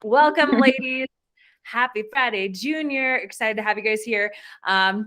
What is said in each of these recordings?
Welcome, ladies. Happy Friday, Junior. Excited to have you guys here.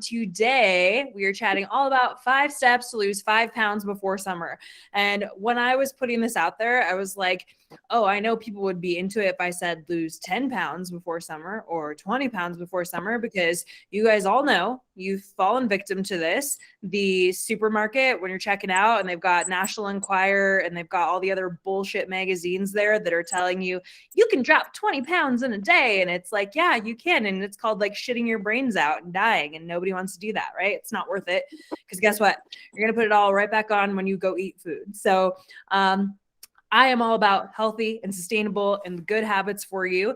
Today, we are chatting all about 5 steps to lose 5 pounds before summer. And when I was putting this out there, I was like, oh, I know people would be into it if I said lose 10 pounds before summer or 20 pounds before summer, because you guys all know you've fallen victim to this. The supermarket, when you're checking out and they've got National Enquirer and they've got all the other bullshit magazines there that are telling you you can drop 20 pounds in a day. And it's like, yeah, you can. And it's called like shitting your brains out and dying. And nobody wants to do that, right? It's not worth it. Because guess what? You're going to put it all right back on when you go eat food. So, I am all about healthy and sustainable and good habits for you.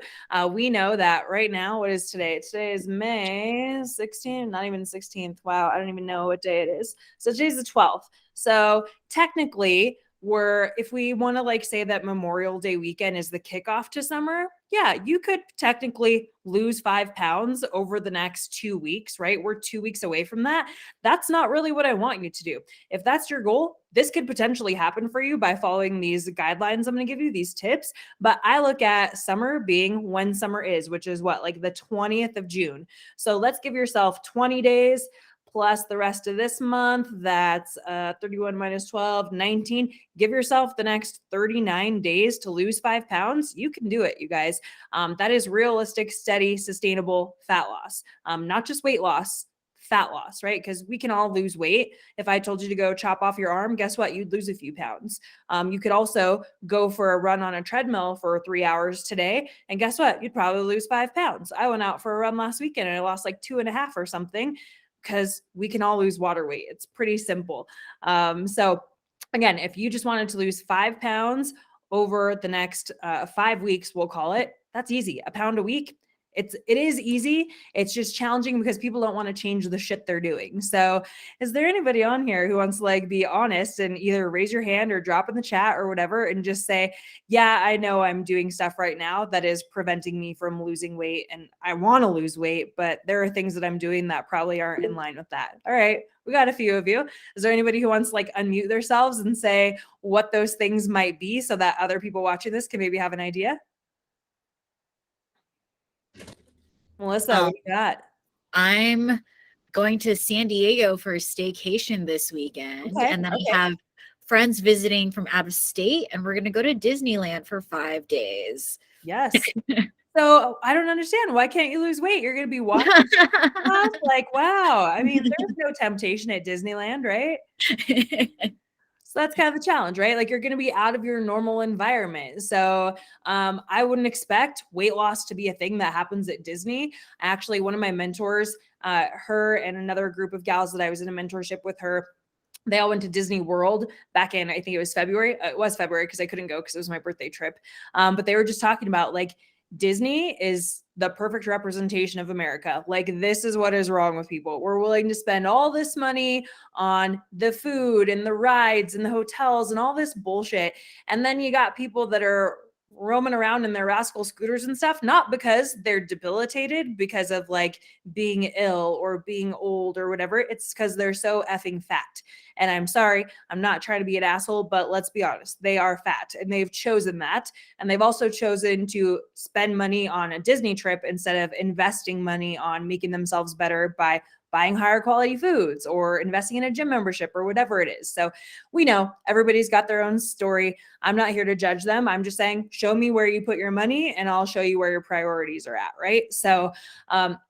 We know that right now, what is today? Today is May 16th, not even 16th. Wow, I don't even know what day it is. So today's the 12th. So technically, if we want to like say that Memorial Day weekend is the kickoff to summer, yeah, you could technically lose 5 pounds over the next 2 weeks, right? We're 2 weeks away from that. That's not really what I want you to do. If that's your goal, this could potentially happen for you by following these guidelines I'm going to give you, these tips. But I look at summer being when summer is, which is what, like the 20th of June. So let's give yourself 20 days plus the rest of this month. That's 31 minus 12, 19. Give yourself the next 39 days to lose 5 pounds. You can do it, you guys. That is realistic, steady, sustainable fat loss, not just weight loss. Fat loss, right? Because we can all lose weight. If I told you to go chop off your arm, guess what? You'd lose a few pounds. You could also go for a run on a treadmill for 3 hours today. And guess what? You'd probably lose 5 pounds. I went out for a run last weekend and I lost like 2.5 or something, because we can all lose water weight. It's pretty simple. So again, if you just wanted to lose 5 pounds over the next 5 weeks, we'll call it, that's easy. A pound a week. It is easy. It's just challenging because people don't want to change the shit they're doing. So is there anybody on here who wants to like be honest and either raise your hand or drop in the chat or whatever and just say, yeah, I know I'm doing stuff right now that is preventing me from losing weight and I want to lose weight, but there are things that I'm doing that probably aren't in line with that. All right. We got a few of you. Is there anybody who wants to like unmute themselves and say what those things might be so that other people watching this can maybe have an idea? Melissa, what you got? I'm going to San Diego for a staycation this weekend. Okay, and then I have friends visiting from out of state, and we're going to go to Disneyland for 5 days. Yes. So I don't understand. Why can't you lose weight? You're going to be walking. Like, wow. I mean, there's no temptation at Disneyland, right? So that's kind of the challenge, right? Like you're going to be out of your normal environment. So I wouldn't expect weight loss to be a thing that happens at Disney. Actually, one of my mentors, her and another group of gals that I was in a mentorship with her, they all went to Disney World back in, I think it was February. It was February because I couldn't go because it was my birthday trip. But they were just talking about like Disney is the perfect representation of America. Like this is what is wrong with people. We're willing to spend all this money on the food and the rides and the hotels and all this bullshit. And then you got people that are roaming around in their rascal scooters and stuff, not because they're debilitated because of like being ill or being old or whatever. It's because they're so effing fat. And I'm sorry, I'm not trying to be an asshole, but let's be honest, they are fat and they've chosen that. And they've also chosen to spend money on a Disney trip instead of investing money on making themselves better by buying higher quality foods or investing in a gym membership or whatever it is. So we know everybody's got their own story. I'm not here to judge them. I'm just saying, show me where you put your money and I'll show you where your priorities are at, right? So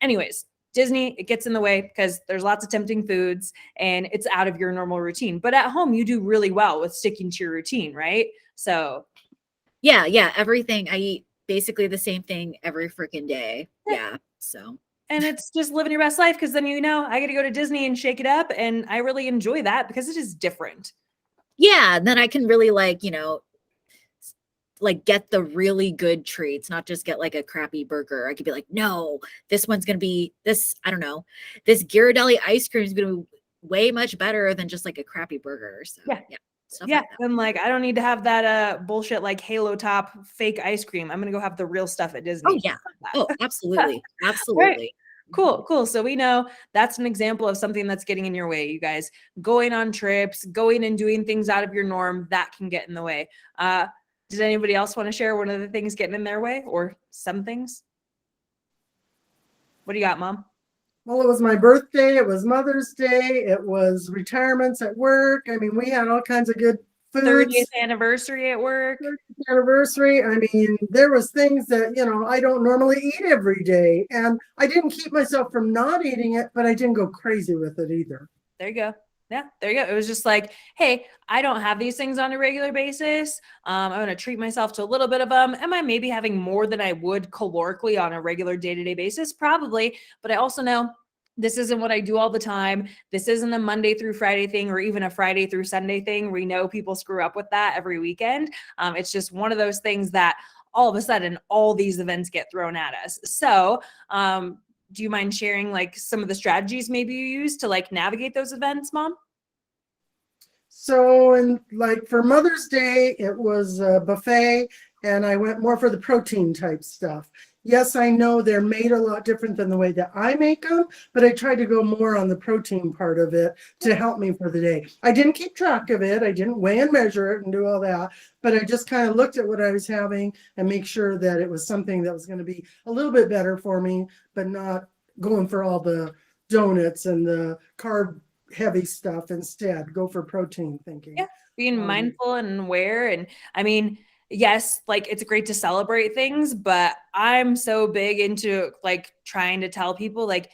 anyways, Disney, it gets in the way because there's lots of tempting foods and it's out of your normal routine. But at home, you do really well with sticking to your routine, right? So yeah, everything. I eat basically the same thing every freaking day. Yeah, so. And it's just living your best life because then, I get to go to Disney and shake it up. And I really enjoy that because it is different. Yeah, then I can really like get the really good treats, not just get like a crappy burger. I could be like, no, this one's going to be this, I don't know, this Ghirardelli ice cream is going to be way much better than just like a crappy burger. So yeah. And like, I don't need to have that bullshit like Halo Top fake ice cream. I'm going to go have the real stuff at Disney. Oh, yeah. Oh, absolutely. Absolutely. Right. Cool. So we know that's an example of something that's getting in your way, you guys. Going on trips, going and doing things out of your norm, that can get in the way. Did anybody else want to share one of the things getting in their way or some things? What do you got, Mom? Well, it was my birthday. It was Mother's Day. It was retirements at work. I mean, we had all kinds of good foods. 30th anniversary at work. 30th anniversary. I mean, there was things that, I don't normally eat every day. And I didn't keep myself from not eating it, but I didn't go crazy with it either. There you go. Yeah, there you go. It was just like, hey, I don't have these things on a regular basis. I'm going to treat myself to a little bit of them. Am I maybe having more than I would calorically on a regular day-to-day basis? Probably. But I also know this isn't what I do all the time. This isn't a Monday through Friday thing or even a Friday through Sunday thing. We know people screw up with that every weekend. It's just one of those things that all of a sudden all these events get thrown at us. So, do you mind sharing like some of the strategies maybe you use to like navigate those events, Mom? So, and like for Mother's Day, it was a buffet, and I went more for the protein type stuff. Yes, I know they're made a lot different than the way that I make them, but I tried to go more on the protein part of it to help me for the day. I didn't keep track of it. I didn't weigh and measure it and do all that, but I just kind of looked at what I was having and make sure that it was something that was going to be a little bit better for me, but not going for all the donuts and the carb heavy stuff. Instead, go for protein thinking. Yeah, being mindful and aware. And I mean, yes, like it's great to celebrate things, but I'm so big into like trying to tell people like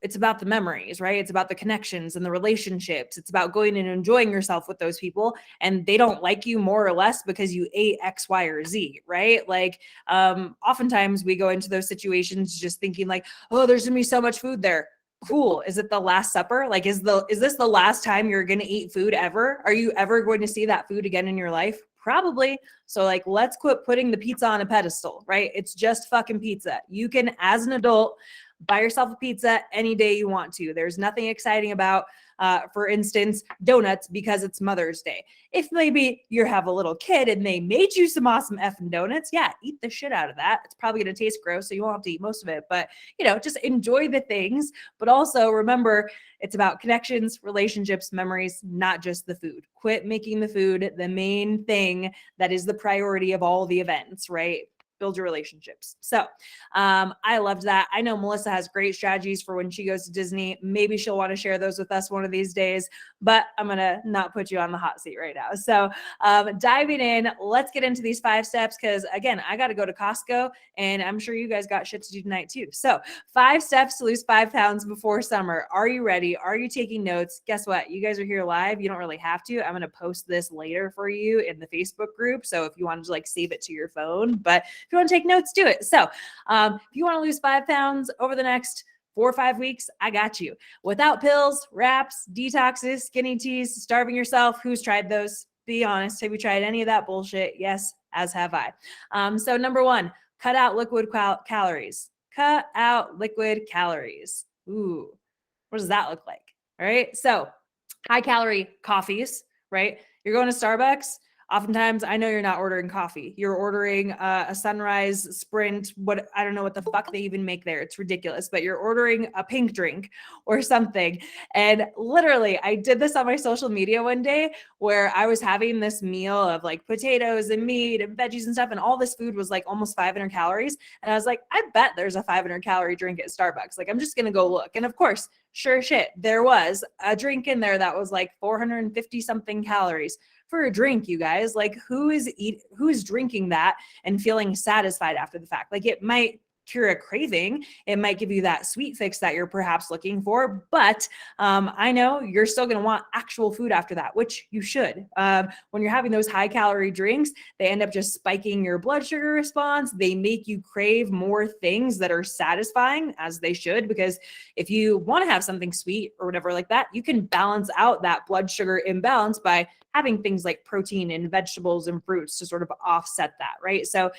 it's about the memories, right? It's about the connections and the relationships. It's about going and enjoying yourself with those people, and they don't like you more or less because you ate X, Y, or Z, right? Like oftentimes we go into those situations just thinking like, oh, there's gonna be so much food there. Cool. Is it the Last Supper? Like, is this the last time you're going to eat food ever? Are you ever going to see that food again in your life? Probably. So like, let's quit putting the pizza on a pedestal, right? It's just fucking pizza. You can, as an adult, buy yourself a pizza any day you want to. There's nothing exciting about, for instance, donuts because it's Mother's Day. If maybe you have a little kid and they made you some awesome effing donuts, yeah, eat the shit out of that. It's probably going to taste gross, so you won't have to eat most of it. But, just enjoy the things. But also remember, it's about connections, relationships, memories, not just the food. Quit making the food the main thing that is the priority of all the events, right? Build your relationships. So I loved that. I know Melissa has great strategies for when she goes to Disney. Maybe she'll want to share those with us one of these days, but I'm going to not put you on the hot seat right now. So diving in, let's get into these 5 steps because, again, I got to go to Costco, and I'm sure you guys got shit to do tonight too. So 5 steps to lose 5 pounds before summer. Are you ready? Are you taking notes? Guess what? You guys are here live. You don't really have to. I'm going to post this later for you in the Facebook group. So if you want to like save it to your phone, but if you want to take notes, do it. So if you want to lose 5 pounds over the next 4 or 5 weeks, I got you. Without pills, wraps, detoxes, skinny teas, starving yourself. Who's tried those? Be honest. Have you tried any of that bullshit? Yes, as have I. So number 1, cut out liquid calories. Cut out liquid calories. Ooh, what does that look like? All right. So high calorie coffees, right? You're going to Starbucks. Oftentimes, I know you're not ordering coffee. You're ordering a Sunrise Sprint. I don't know what the fuck they even make there. It's ridiculous. But you're ordering a pink drink or something. And literally, I did this on my social media one day where I was having this meal of like potatoes and meat and veggies and stuff. And all this food was like almost 500 calories. And I was like, I bet there's a 500 calorie drink at Starbucks. Like, I'm just going to go look. And of course, sure shit, there was a drink in there that was like 450 something calories. For a drink, you guys, like who is drinking that and feeling satisfied after the fact? Like it might cure a craving. It might give you that sweet fix that you're perhaps looking for, but I know you're still going to want actual food after that, which you should. When you're having those high calorie drinks, they end up just spiking your blood sugar response. They make you crave more things that are satisfying, as they should, because if you want to have something sweet or whatever like that, you can balance out that blood sugar imbalance by having things like protein and vegetables and fruits to sort of offset that, right? So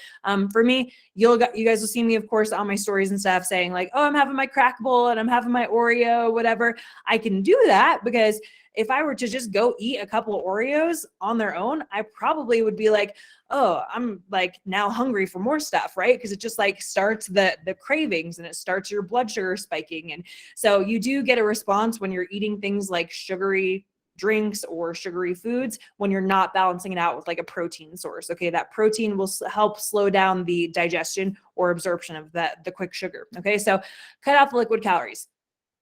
for me, you guys will see me, of course, on my stories and stuff saying like, oh, I'm having my crack bowl and I'm having my Oreo, whatever. I can do that because if I were to just go eat a couple of Oreos on their own, I probably would be like, oh, I'm like now hungry for more stuff, right? Because it just like starts the cravings and it starts your blood sugar spiking. And so you do get a response when you're eating things like sugary drinks or sugary foods when you're not balancing it out with like a protein source. Okay, that protein will help slow down the digestion or absorption of the quick sugar. Okay, so cut out the liquid calories,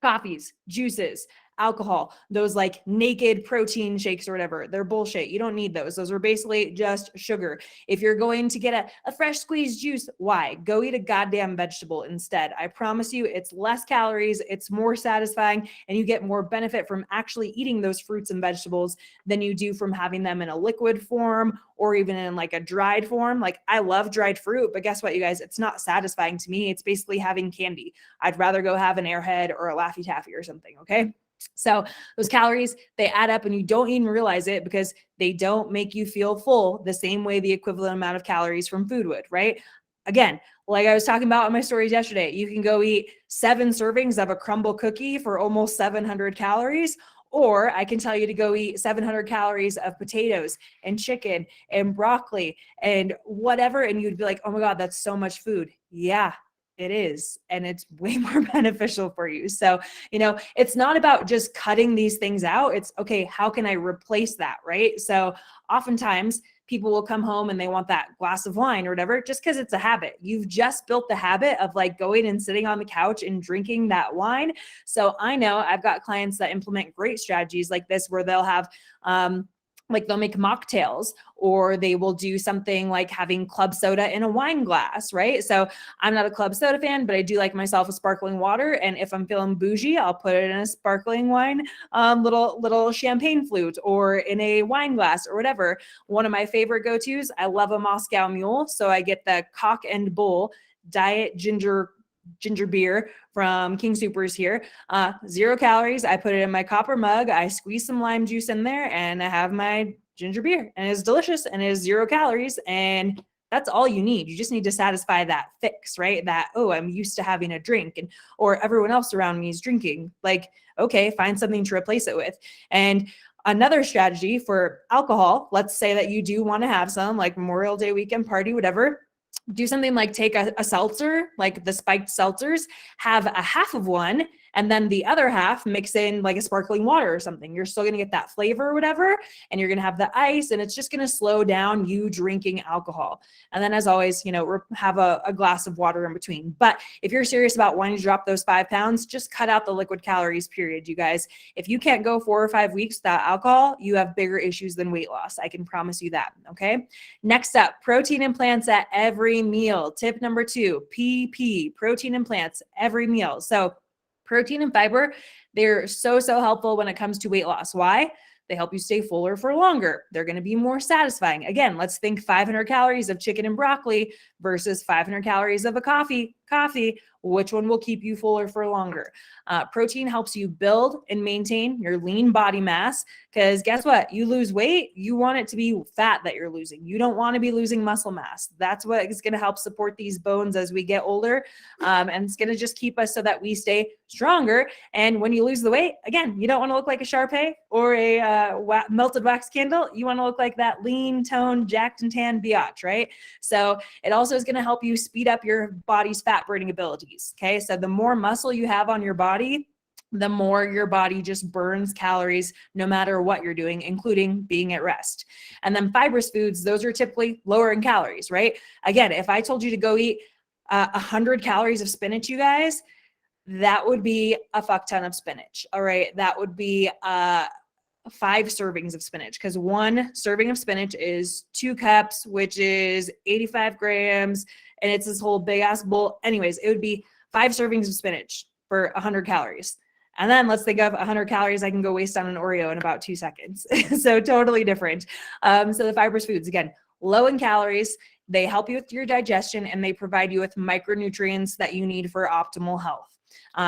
coffees, juices, alcohol, those like naked protein shakes or whatever. They're bullshit. You don't need those. Those are basically just sugar. If you're going to get a fresh squeezed juice, why? Go eat a goddamn vegetable instead. I promise you, it's less calories, it's more satisfying, and you get more benefit from actually eating those fruits and vegetables than you do from having them in a liquid form or even in like a dried form. Like I love dried fruit, but guess what, you guys? It's not satisfying to me. It's basically having candy. I'd rather go have an Airhead or a Laffy Taffy or something, okay? So those calories, they add up and you don't even realize it because they don't make you feel full the same way the equivalent amount of calories from food would, right? Again, like I was talking about in my stories yesterday, you can go eat 7 servings of a crumble cookie for almost 700 calories. Or I can tell you to go eat 700 calories of potatoes and chicken and broccoli and whatever. And you'd be like, oh my God, that's so much food. Yeah, it is. And it's way more beneficial for you. So, it's not about just cutting these things out. It's okay, how can I replace that? Right. So oftentimes people will come home and they want that glass of wine or whatever, just because it's a habit. You've just built the habit of like going and sitting on the couch and drinking that wine. So I know I've got clients that implement great strategies like this, where they'll have, like they'll make mocktails, or they will do something like having club soda in a wine glass, right? So I'm not a club soda fan, but I do like myself a sparkling water. And if I'm feeling bougie, I'll put it in a sparkling wine, little champagne flute or in a wine glass or whatever. One of my favorite go-tos, I love a Moscow Mule. So I get the Cock and Bull diet ginger beer from King Soopers here. 0 calories. I put it in my copper mug. I squeeze some lime juice in there and I have my ginger beer, and it's delicious and it is 0 calories. And that's all you need. You just need to satisfy that fix, right? That, oh, I'm used to having a drink or everyone else around me is drinking. Like, okay, find something to replace it with. And another strategy for alcohol, let's say that you do want to have some like Memorial Day weekend party, whatever. Do something like take a seltzer, like the spiked seltzers, have a half of one, and then the other half mix in like a sparkling water or something. You're still going to get that flavor or whatever, and you're going to have the ice, and it's just going to slow down you drinking alcohol. And then as always, have a glass of water in between. But if you're serious about wanting to drop those 5 pounds, just cut out the liquid calories, period, you guys. If you can't go 4 or 5 weeks without alcohol, you have bigger issues than weight loss. I can promise you that, okay? Next up, protein and plants at every meal. Tip number 2, PP, protein and plants every meal. So protein and fiber, they're so helpful when it comes to weight loss. Why? They help you stay fuller for longer. They're going to be more satisfying. Again, let's think 500 calories of chicken and broccoli versus 500 calories of a coffee. Which one will keep you fuller for longer? Protein helps you build and maintain your lean body mass, because guess what? You lose weight, you want it to be fat that you're losing. You don't want to be losing muscle mass. That's what is going to help support these bones as we get older. And it's going to just keep us so that we stay stronger. And when you lose the weight, again, you don't want to look like a Shar-Pei or a melted wax candle. You want to look like that lean, toned, jacked and tan biatch, right? So it also is going to help you speed up your body's fat burning abilities. Okay. So the more muscle you have on your body, the more your body just burns calories no matter what you're doing, including being at rest. And then fibrous foods, those are typically lower in calories, right? Again, if I told you to go eat 100 calories of spinach, you guys, that would be a fuck ton of spinach. All right. That would be 5 servings of spinach, because 1 serving of spinach is 2 cups, which is 85 grams. And it's this whole big ass bowl. Anyways, it would be 5 servings of spinach for 100 calories. And then let's think of 100 calories I can go waste on an Oreo in about 2 seconds. So totally different. So the fibrous foods, again, low in calories, they help you with your digestion, and they provide you with micronutrients that you need for optimal health.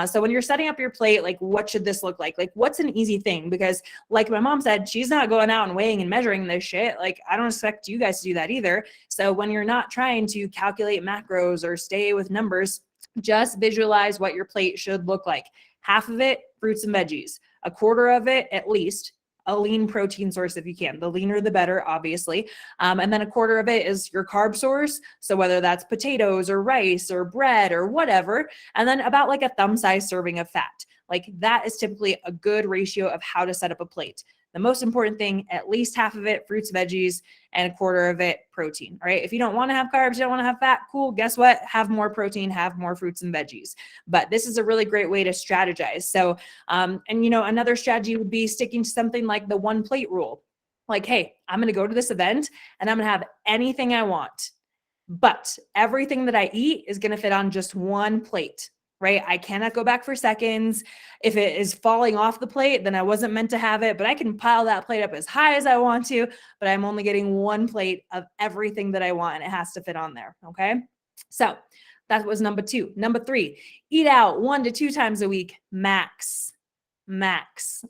So when you're setting up your plate, like what should this look like? Like what's an easy thing? Because like my mom said, she's not going out and weighing and measuring this shit. Like I don't expect you guys to do that either. So when you're not trying to calculate macros or stay with numbers, just visualize what your plate should look like. Half of it, fruits and veggies. A quarter of it, at least, a lean protein source if you can. The leaner, the better, obviously. And then a quarter of it is your carb source. So whether that's potatoes or rice or bread or whatever. And then about like a thumb-sized serving of fat. Like that is typically a good ratio of how to set up a plate. the most important thing, at least half of it fruits, veggies, and a quarter of it protein. All right. If you don't want to have carbs, you don't want to have fat, cool. Guess what? Have more protein, have more fruits and veggies. But this is a really great way to strategize. So, and another strategy would be sticking to something like the 1 plate rule. Like, hey, I'm going to go to this event and I'm going to have anything I want, but everything that I eat is going to fit on just 1 plate. Right? I cannot go back for seconds. If it is falling off the plate, then I wasn't meant to have it, but I can pile that plate up as high as I want to, but I'm only getting 1 plate of everything that I want and it has to fit on there. Okay. So that was number 2. Number 3, eat out 1 to 2 times a week, max.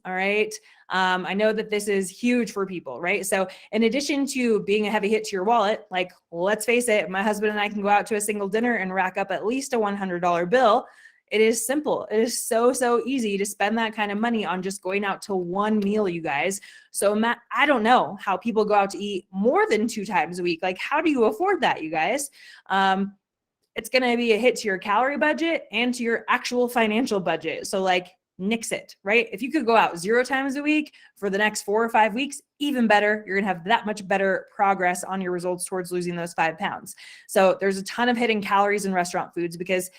All right. I know that this is huge for people, right? So in addition to being a heavy hit to your wallet, like, let's face it, my husband and I can go out to a single dinner and rack up at least a $100 bill. It is simple. It is so easy to spend that kind of money on just going out to 1 meal, you guys. So I don't know how people go out to eat more than 2 times a week. Like, how do you afford that, you guys? It's going to be a hit to your calorie budget and to your actual financial budget. So like, nix it, right? If you could go out 0 times a week for the next 4 or 5 weeks, even better. You're going to have that much better progress on your results towards losing those 5 pounds. So there's a ton of hidden calories in restaurant foods because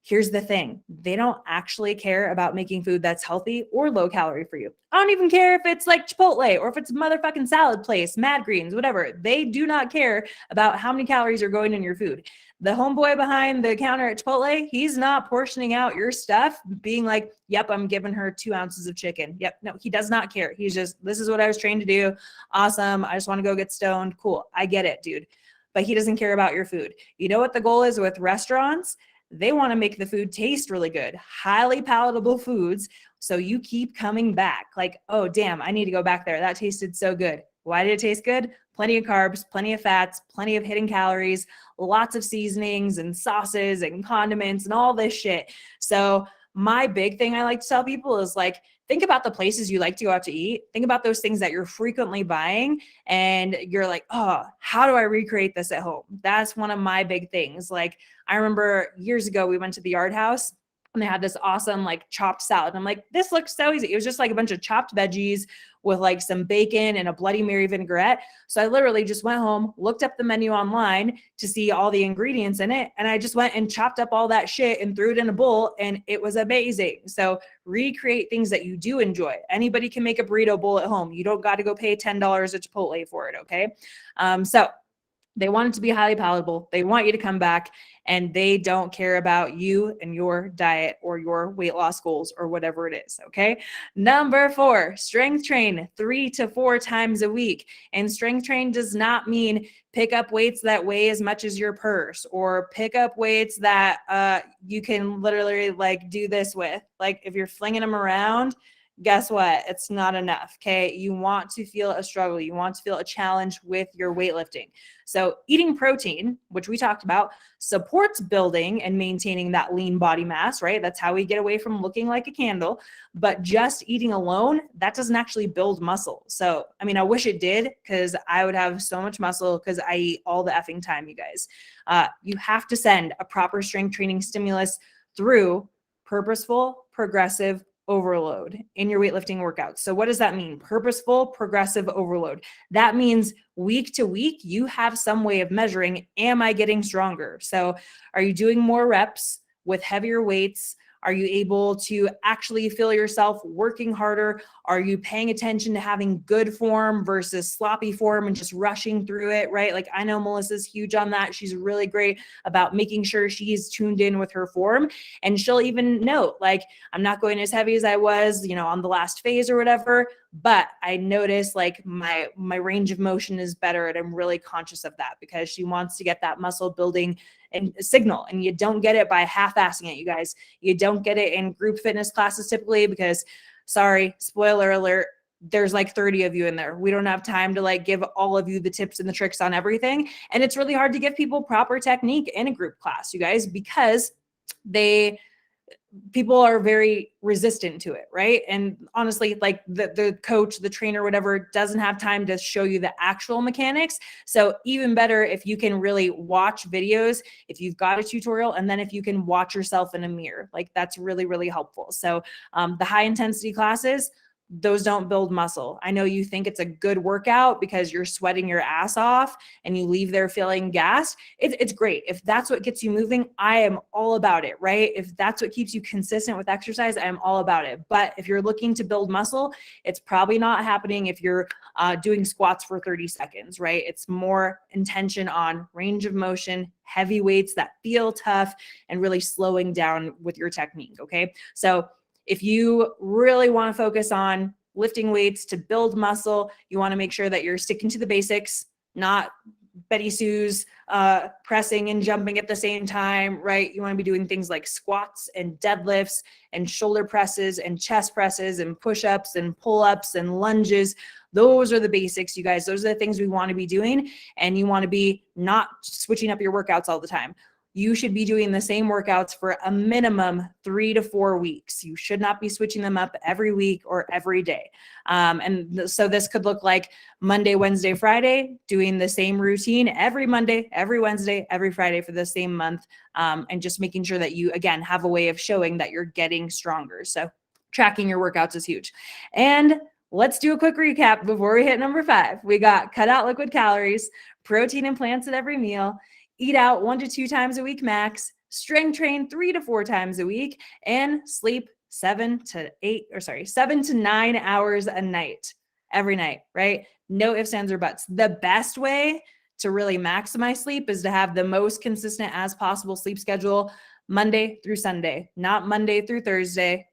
here's the thing. They don't actually care about making food that's healthy or low calorie for you. I don't even care if it's like Chipotle or if it's a motherfucking salad place, Mad Greens, whatever. They do not care about how many calories are going in your food. The homeboy behind the counter at Chipotle, he's not portioning out your stuff, being like, yep, I'm giving her 2 ounces of chicken. Yep. No, he does not care. He's just, this is what I was trained to do. Awesome. I just want to go get stoned. Cool. I get it, dude. But he doesn't care about your food. You know what the goal is with restaurants? They want to make the food taste really good, highly palatable foods. So you keep coming back like, oh, damn, I need to go back there. That tasted so good. Why did it taste good? Plenty of carbs, plenty of fats, plenty of hidden calories, lots of seasonings and sauces and condiments and all this shit. So my big thing I like to tell people is like, think about the places you like to go out to eat. Think about those things that you're frequently buying and you're like, oh, how do I recreate this at home? That's one of my big things. Like I remember years ago, we went to the Yard House and they had this awesome like chopped salad. And I'm like, this looks so easy. It was just like a bunch of chopped veggies with like some bacon and a Bloody Mary vinaigrette. So I literally just went home, looked up the menu online to see all the ingredients in it. And I just went and chopped up all that shit and threw it in a bowl and it was amazing. So recreate things that you do enjoy. Anybody can make a burrito bowl at home. You don't got to go pay $10 at Chipotle for it. Okay. So they want it to be highly palatable. They want you to come back and they don't care about you and your diet or your weight loss goals or whatever it is. Okay. Number 4, strength train 3 to 4 times a week. And strength train does not mean pick up weights that weigh as much as your purse or pick up weights that you can literally like do this with. Like if you're flinging them around, guess what? It's not enough. Okay. You want to feel a struggle. You want to feel a challenge with your weightlifting. So eating protein, which we talked about, supports building and maintaining that lean body mass, right? That's how we get away from looking like a candle. But just eating alone, that doesn't actually build muscle. So, I mean, I wish it did because I would have so much muscle because I eat all the effing time, you guys. You have to send a proper strength training stimulus through purposeful, progressive overload in your weightlifting workouts. So what does that mean? Purposeful, progressive overload. That means week to week, you have some way of measuring, am I getting stronger? So are you doing more reps with heavier weights? Are you able to actually feel yourself working harder? Are you paying attention to having good form versus sloppy form and just rushing through it, right? Like I know Melissa's huge on that. She's really great about making sure she's tuned in with her form. And she'll even note, like, I'm not going as heavy as I was, on the last phase or whatever, but I notice like my range of motion is better. And I'm really conscious of that because she wants to get that muscle building and signal. And you don't get it by half-assing it, you guys. You don't get it in group fitness classes typically because, sorry, spoiler alert, there's like 30 of you in there. We don't have time to like give all of you the tips and the tricks on everything. And it's really hard to give people proper technique in a group class, you guys, because people are very resistant to it, right? And honestly, like the coach, the trainer, whatever, doesn't have time to show you the actual mechanics. So even better if you can really watch videos, if you've got a tutorial, and then if you can watch yourself in a mirror, like that's really, really helpful. So the high intensity classes, those don't build muscle. I know you think it's a good workout because you're sweating your ass off and you leave there feeling gassed. It's great. If that's what gets you moving, I am all about it, right? If that's what keeps you consistent with exercise, I am all about it. But if you're looking to build muscle, it's probably not happening if you're doing squats for 30 seconds, right? It's more intention on range of motion, heavy weights that feel tough, and really slowing down with your technique, okay? So if you really want to focus on lifting weights to build muscle, you want to make sure that you're sticking to the basics, not Betty Sue's pressing and jumping at the same time, right? You want to be doing things like squats and deadlifts and shoulder presses and chest presses and push-ups and pull-ups and lunges. Those are the basics, you guys. Those are the things we want to be doing. And you want to be not switching up your workouts all the time. You should be doing the same workouts for a minimum 3 to 4 weeks. You should not be switching them up every week or every day. So this could look like Monday, Wednesday, Friday, doing the same routine every Monday, every Wednesday, every Friday for the same month. And just making sure that you, again, have a way of showing that you're getting stronger. So tracking your workouts is huge. And let's do a quick recap before we hit number 5. We got cut out liquid calories, protein and plants at every meal, eat out 1 to 2 times a week max, strength train 3 to 4 times a week, and sleep 7 to 9 hours a night, every night, right? No ifs, ands, or buts. The best way to really maximize sleep is to have the most consistent as possible sleep schedule Monday through Sunday, not Monday through Thursday,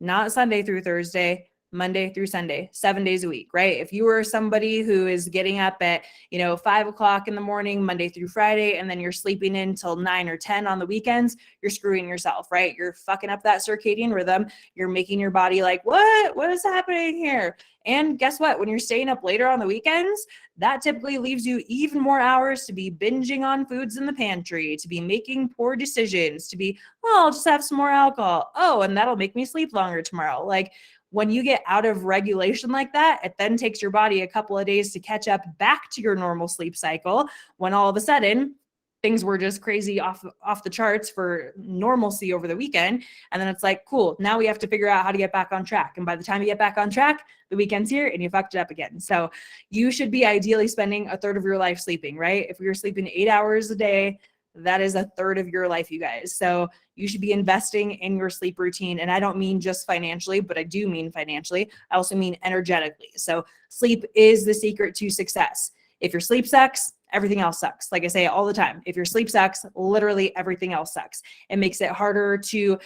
not Sunday through Thursday, Monday through Sunday, 7 days a week, right? If you are somebody who is getting up at, 5 o'clock in the morning, Monday through Friday, and then you're sleeping in till 9 or 10 on the weekends, you're screwing yourself, right? You're fucking up that circadian rhythm. You're making your body like, what is happening here? And guess what? When you're staying up later on the weekends, that typically leaves you even more hours to be binging on foods in the pantry, to be making poor decisions, to be, I'll just have some more alcohol. Oh, and that'll make me sleep longer tomorrow. Like, when you get out of regulation like that, it then takes your body a couple of days to catch up back to your normal sleep cycle, when all of a sudden things were just crazy off the charts for normalcy over the weekend. And then it's like, cool, now we have to figure out how to get back on track. And by the time you get back on track, the weekend's here and you fucked it up again. So you should be ideally spending a third of your life sleeping, right? If you're sleeping 8 hours a day, that is a third of your life, you guys. So you should be investing in your sleep routine. And I don't mean just financially, but I do mean financially. I also mean energetically. So sleep is the secret to success. If your sleep sucks, everything else sucks. Like I say all the time, if your sleep sucks, literally everything else sucks. It makes it harder to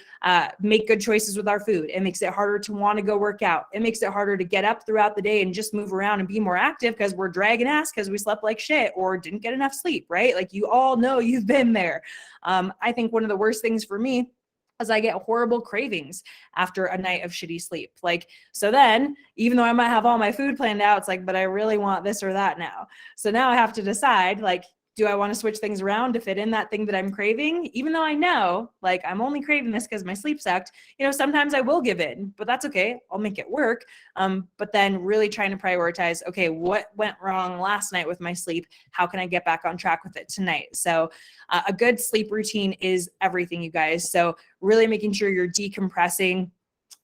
make good choices with our food. It makes it harder to want to go work out. It makes it harder to get up throughout the day and just move around and be more active because we're dragging ass because we slept like shit or didn't get enough sleep, right? Like, you all know, you've been there. I think one of the worst things for me is I get horrible cravings after a night of shitty sleep. Like, so then even though I might have all my food planned out, it's like, but I really want this or that now. So now I have to decide, like, do I want to switch things around to fit in that thing that I'm craving? Even though I know, like, I'm only craving this because my sleep sucked, sometimes I will give in, but that's okay. I'll make it work. But then really trying to prioritize, okay, what went wrong last night with my sleep? How can I get back on track with it tonight? So a good sleep routine is everything, you guys. So really making sure you're decompressing,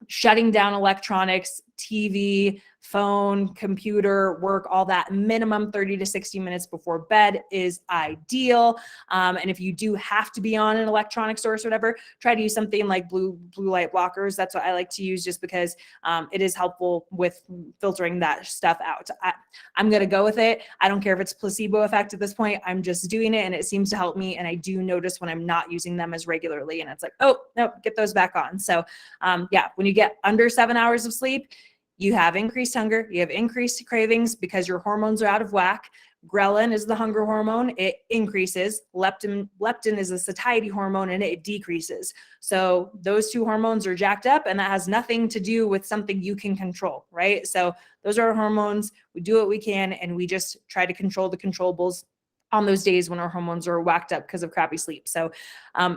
shutting down electronics, TV, phone, computer, work, all that, minimum 30 to 60 minutes before bed is ideal. And if you do have to be on an electronic source or whatever, try to use something like blue light blockers. That's what I like to use, just because it is helpful with filtering that stuff out. I'm going to go with it. I don't care if it's placebo effect at this point. I'm just doing it and it seems to help me. And I do notice when I'm not using them as regularly and it's like, oh, no, get those back on. So when you get under 7 hours of sleep, you have increased hunger, you have increased cravings because your hormones are out of whack. Ghrelin is the hunger hormone, it increases. Leptin is a satiety hormone and it decreases. So those two hormones are jacked up and that has nothing to do with something you can control, right? So those are our hormones. We do what we can and we just try to control the controllables on those days when our hormones are whacked up because of crappy sleep. So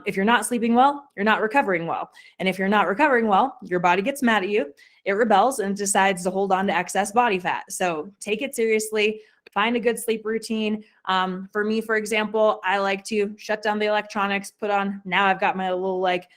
if you're not sleeping well, you're not recovering well. And if you're not recovering well, your body gets mad at you it rebels and decides to hold on to excess body fat. So take it seriously. Find a good sleep routine. For me, for example, I like to shut down the electronics, put on, now I've got my little like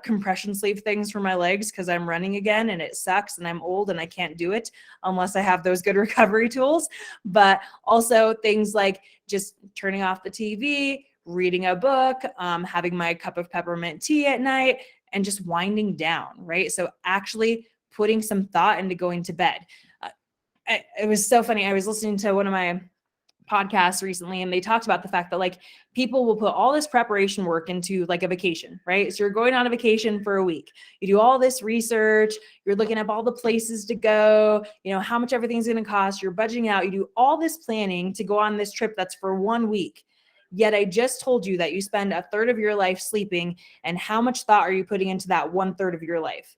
compression sleeve things for my legs because I'm running again and it sucks and I'm old and I can't do it unless I have those good recovery tools. But also things like just turning off the TV, reading a book, having my cup of peppermint tea at night, and just winding down, right? So actually putting some thought into going to bed. It was so funny. I was listening to one of my podcasts recently, and they talked about the fact that like people will put all this preparation work into like a vacation, right? So you're going on a vacation for a week. You do all this research. You're looking up all the places to go, you know, how much everything's going to cost. You're budgeting out. You do all this planning to go on this trip that's for 1 week. Yet I just told you that you spend a third of your life sleeping. And how much thought are you putting into that 1/3 of your life?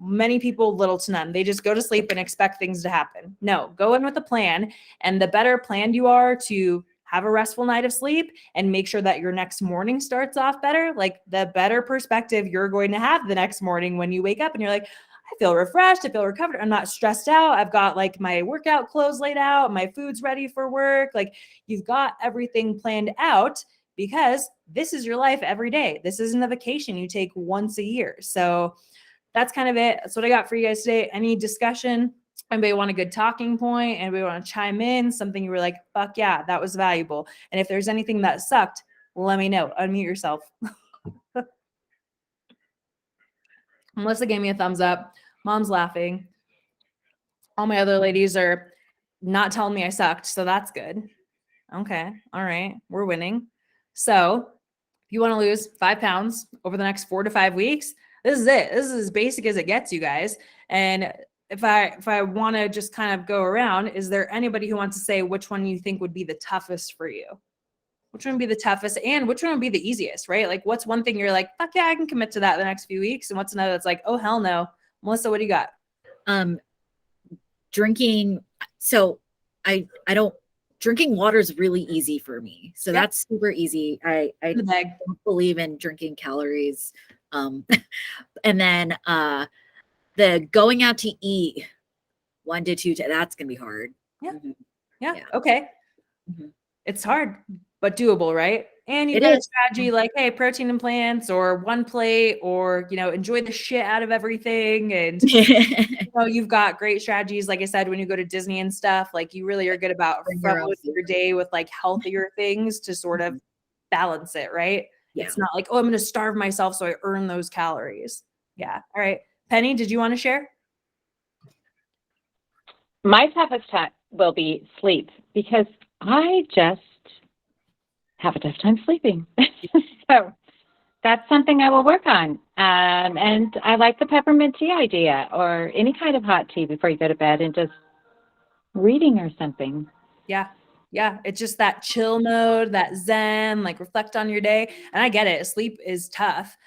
Many people, little to none. They just go to sleep and expect things to happen. No, go in with a plan. And the better planned you are to have a restful night of sleep and make sure that your next morning starts off better, like the better perspective you're going to have the next morning when you wake up and you're like, I feel refreshed. I feel recovered. I'm not stressed out. I've got like my workout clothes laid out. My food's ready for work. Like you've got everything planned out because this is your life every day. This isn't a vacation you take once a year. So that's kind of it. That's what I got for you guys today. Any discussion? Anybody want a good talking point? Anybody want to chime in? Something you were like, fuck yeah, that was valuable. And if there's anything that sucked, let me know. Unmute yourself. Melissa gave me a thumbs up. Mom's laughing. All my other ladies are not telling me I sucked. So that's good. Okay. All right. We're winning. So if you want to lose 5 pounds over the next 4 to 5 weeks, this is it. This is as basic as it gets, you guys. And if I want to just kind of go around, is there anybody who wants to say which one you think would be the toughest for you? Which one would be the toughest and which one would be the easiest, right? Like what's one thing you're like, fuck yeah, I can commit to that the next few weeks. And what's another that's like, oh, hell no. Melissa, what do you got? Drinking. So I don't, drinking water is really easy for me. So that's super easy. I don't believe in drinking calories. And then the going out to eat 1 to 2, that's gonna be hard. Yeah. Mm-hmm. Yeah. Okay. Mm-hmm. It's hard, but doable, right? And you've got a strategy like, hey, protein and plants, or 1 plate, or enjoy the shit out of everything. And you've got great strategies. Like I said, when you go to Disney and stuff, like you really are good about front your day with like healthier things to sort of balance it, right? Yeah. It's not like, oh, I'm going to starve myself so I earn those calories. Yeah. All right. Penny, did you want to share? My toughest time will be sleep because I just have a tough time sleeping. So that's something I will work on. And I like the peppermint tea idea, or any kind of hot tea before you go to bed, and just reading or something. Yeah. Yeah, it's just that chill mode, that zen, like reflect on your day. And I get it. Sleep is tough.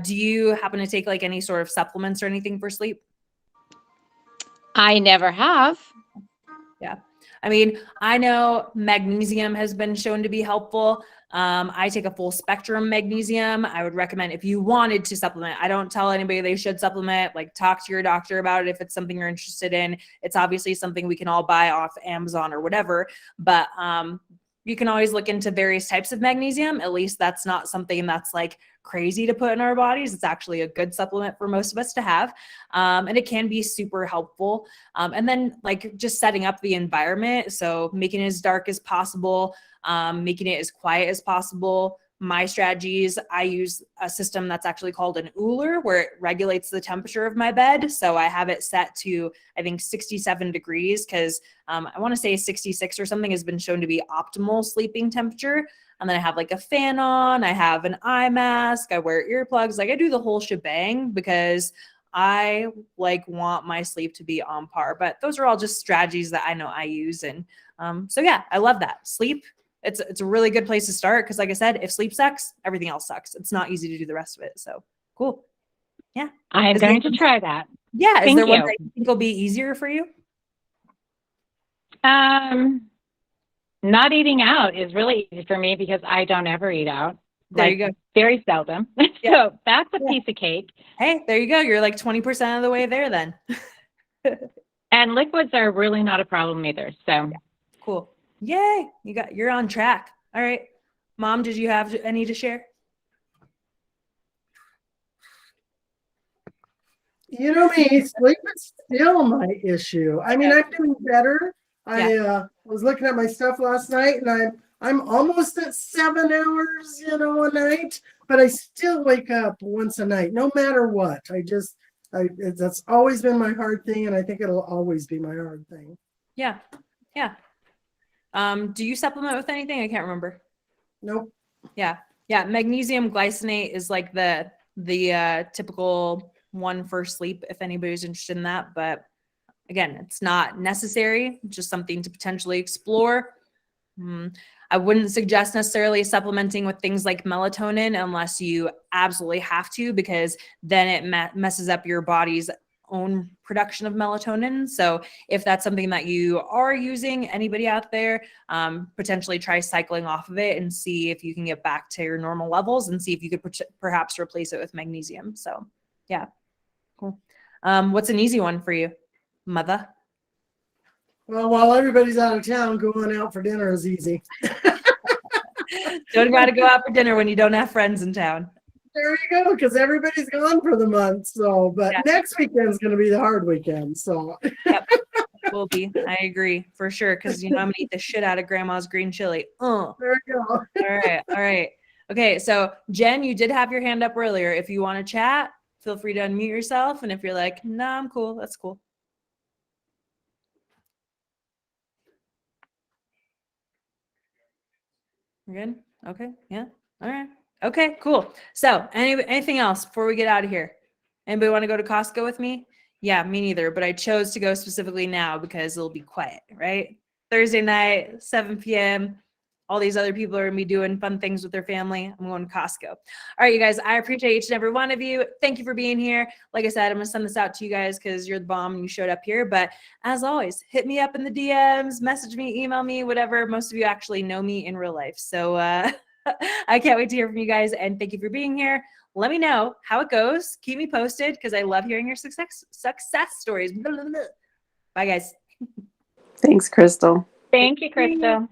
Do you happen to take like any sort of supplements or anything for sleep? I never have. Yeah. I mean, I know magnesium has been shown to be helpful. I take a full spectrum magnesium. I would recommend if you wanted to supplement. I don't tell anybody they should supplement. Like talk to your doctor about it if it's something you're interested in. It's obviously something we can all buy off Amazon or whatever. But you can always look into various types of magnesium. At least that's not something that's like crazy to put in our bodies. It's actually a good supplement for most of us to have. And it can be super helpful. And then like just setting up the environment. So making it as dark as possible, making it as quiet as possible. My strategies, I use a system that's actually called an Uller, where it regulates the temperature of my bed. So I have it set to, I think, 67 degrees because I want to say 66 or something has been shown to be optimal sleeping temperature. And then I have like a fan on, I have an eye mask, I wear earplugs, like I do the whole shebang because I like want my sleep to be on par. But those are all just strategies that I know I use. And so yeah, I love that. Sleep. It's a really good place to start because, like I said, if sleep sucks, everything else sucks. It's not easy to do the rest of it. So cool. Yeah. I am going to try that. Yeah. Is there one that you think will be easier for you? Not eating out is really easy for me because I don't ever eat out. There you go. Very seldom. Yeah. So that's a piece of cake. Hey, there you go. You're like 20% of the way there then. And liquids are really not a problem either. So Cool. Yay. You're on track. All right. Mom, did you have any to share? You know me, sleep is still my issue. I mean, I'm doing better. I was looking at my stuff last night, and I'm almost at 7 hours, a night. But I still wake up once a night, no matter what. That's always been my hard thing, and I think it'll always be my hard thing. Yeah. Yeah. Do you supplement with anything? I can't remember. Nope. Yeah. Yeah. Magnesium glycinate is like the typical one for sleep, if anybody's interested in that. But again, it's not necessary, just something to potentially explore. I wouldn't suggest necessarily supplementing with things like melatonin unless you absolutely have to, because then it messes up your body's own production of melatonin. So if that's something that you are using, anybody out there, potentially try cycling off of it and see if you can get back to your normal levels, and see if you could perhaps replace it with magnesium. So yeah, cool. What's an easy one for you, mother? Well, while everybody's out of town, going out for dinner is easy. Don't gotta go out for dinner when you don't have friends in town. There you go, because everybody's gone for the month. So, but next weekend's going to be the hard weekend. So, yep, will be. I agree for sure, because I'm gonna eat the shit out of Grandma's green chili. There you go. All right. Okay, so Jen, you did have your hand up earlier. If you want to chat, feel free to unmute yourself. And if you're like, nah, I'm cool, that's cool. We're good? Okay, yeah. All right. Okay, cool. So anything else before we get out of here? Anybody want to go to Costco with me? Yeah, me neither, but I chose to go specifically now because it'll be quiet, right? Thursday night, 7 p.m. All these other people are going to be doing fun things with their family. I'm going to Costco. All right, you guys, I appreciate each and every one of you. Thank you for being here. Like I said, I'm going to send this out to you guys because you're the bomb and you showed up here. But as always, hit me up in the DMs, message me, email me, whatever. Most of you actually know me in real life. So I can't wait to hear from you guys. And thank you for being here. Let me know how it goes. Keep me posted because I love hearing your success stories. Bye, guys. Thanks, Crystal. thank you, Crystal.